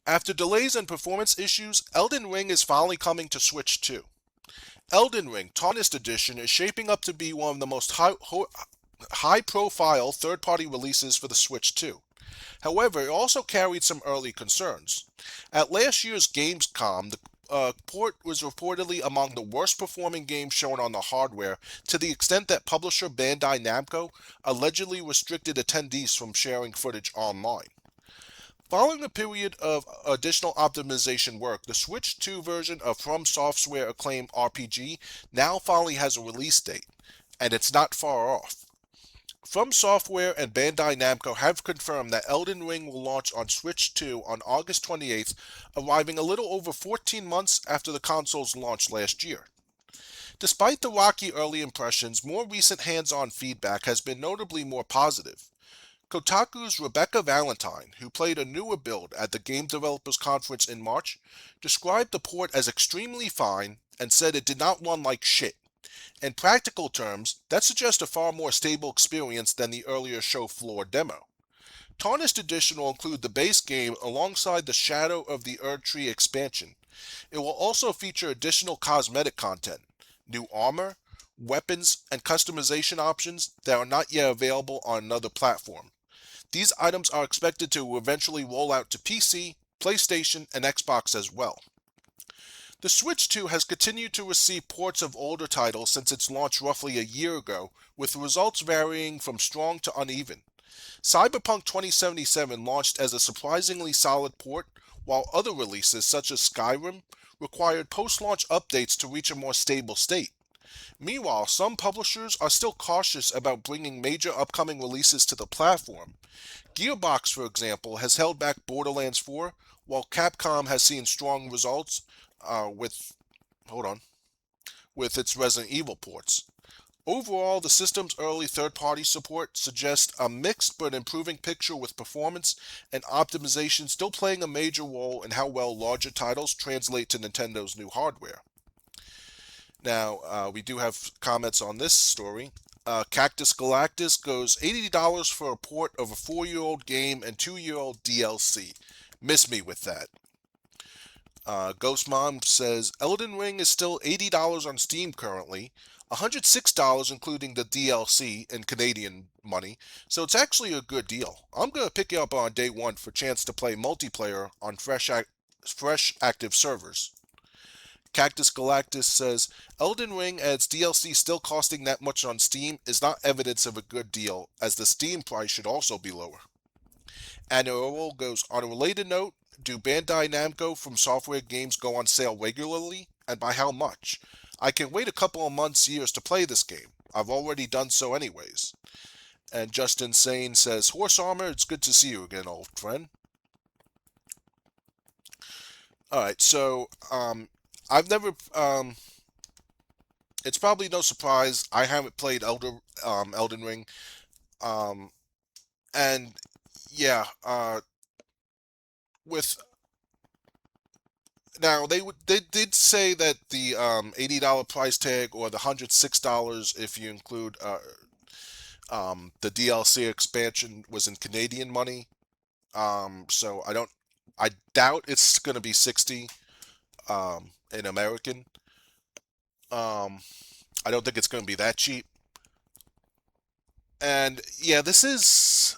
After delays and performance issues, Elden Ring is finally coming to Switch 2. Elden Ring Tarnished Edition is shaping up to be one of the most high-profile third-party releases for the Switch 2. However, it also carried some early concerns. At last year's Gamescom, the port was reportedly among the worst performing games shown on the hardware, to the extent that publisher Bandai Namco allegedly restricted attendees from sharing footage online. Following a period of additional optimization work, the Switch 2 version of FromSoftware acclaimed RPG now finally has a release date, and it's not far off. FromSoftware and Bandai Namco have confirmed that Elden Ring will launch on Switch 2 on August 28th, arriving a little over 14 months after the console's launch last year. Despite the rocky early impressions, more recent hands-on feedback has been notably more positive. Kotaku's Rebecca Valentine, who played a newer build at the Game Developers Conference in March, described the port as extremely fine and said it did not run like shit. In practical terms, that suggests a far more stable experience than the earlier show floor demo. Tarnished Edition will include the base game alongside the Shadow of the Erdtree expansion. It will also feature additional cosmetic content, new armor, weapons, and customization options that are not yet available on another platform. These items are expected to eventually roll out to PC, PlayStation, and Xbox as well. The Switch 2 has continued to receive ports of older titles since its launch roughly a year ago, with results varying from strong to uneven. Cyberpunk 2077 launched as a surprisingly solid port, while other releases, such as Skyrim, required post-launch updates to reach a more stable state. Meanwhile, some publishers are still cautious about bringing major upcoming releases to the platform. Gearbox, for example, has held back Borderlands 4, while Capcom has seen strong results with hold on with its Resident Evil ports. Overall, the system's early third-party support suggests a mixed but improving picture, with performance and optimization still playing a major role in how well larger titles translate to Nintendo's new hardware. Now, we do have comments on this story. Cactus Galactus goes $80 for a port of a 4-year-old game and 2-year-old DLC. Miss me with that. Ghost Mom says Elden Ring is still $80 on Steam currently, $106 including the DLC in Canadian money, so it's actually a good deal. I'm going to pick it up on day one for a chance to play multiplayer on fresh active servers. Cactus Galactus says Elden Ring and its DLC still costing that much on Steam is not evidence of a good deal, as the Steam price should also be lower. And Earl goes, on a related note, do Bandai Namco from Software games go on sale regularly, and by how much? I can wait a couple of months, years to play this game. I've already done so anyways. And Justin Sane says, Horse Armor, it's good to see you again, old friend. Alright, so, I've never, it's probably no surprise, I haven't played Elden Ring, um, and, yeah, with now they did say that the $80 price tag, or the $106 if you include the DLC expansion, was in Canadian money. So I doubt it's gonna be 60 in American. Um, I don't think it's gonna be that cheap. And yeah, this is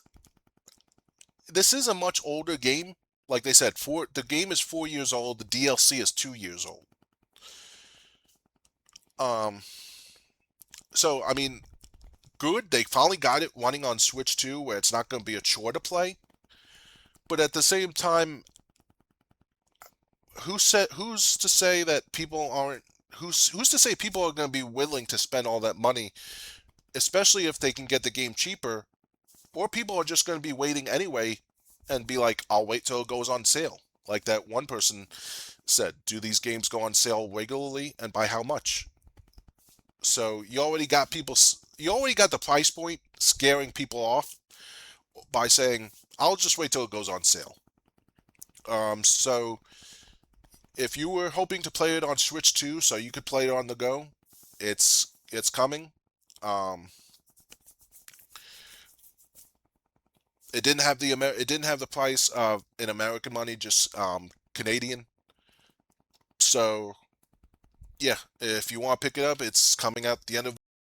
a much older game. Like they said, the game is 4 years old. The DLC is 2 years old. Um, so I mean, good. They finally got it running on Switch 2, where it's not going to be a chore to play. But at the same time, who's to say that people aren't who's to say people are going to be willing to spend all that money, especially if they can get the game cheaper, or people are just going to be waiting anyway and be like, I'll wait till it goes on sale. Like that one person said, do these games go on sale regularly, and by how much? So you already got the price point scaring people off by saying, I'll just wait till it goes on sale. So if you were hoping to play it on Switch 2 so you could play it on the go, it's coming. Um, It didn't have it didn't have the price of in American money, just Canadian. So yeah, if you want to pick it up, it's coming out the end of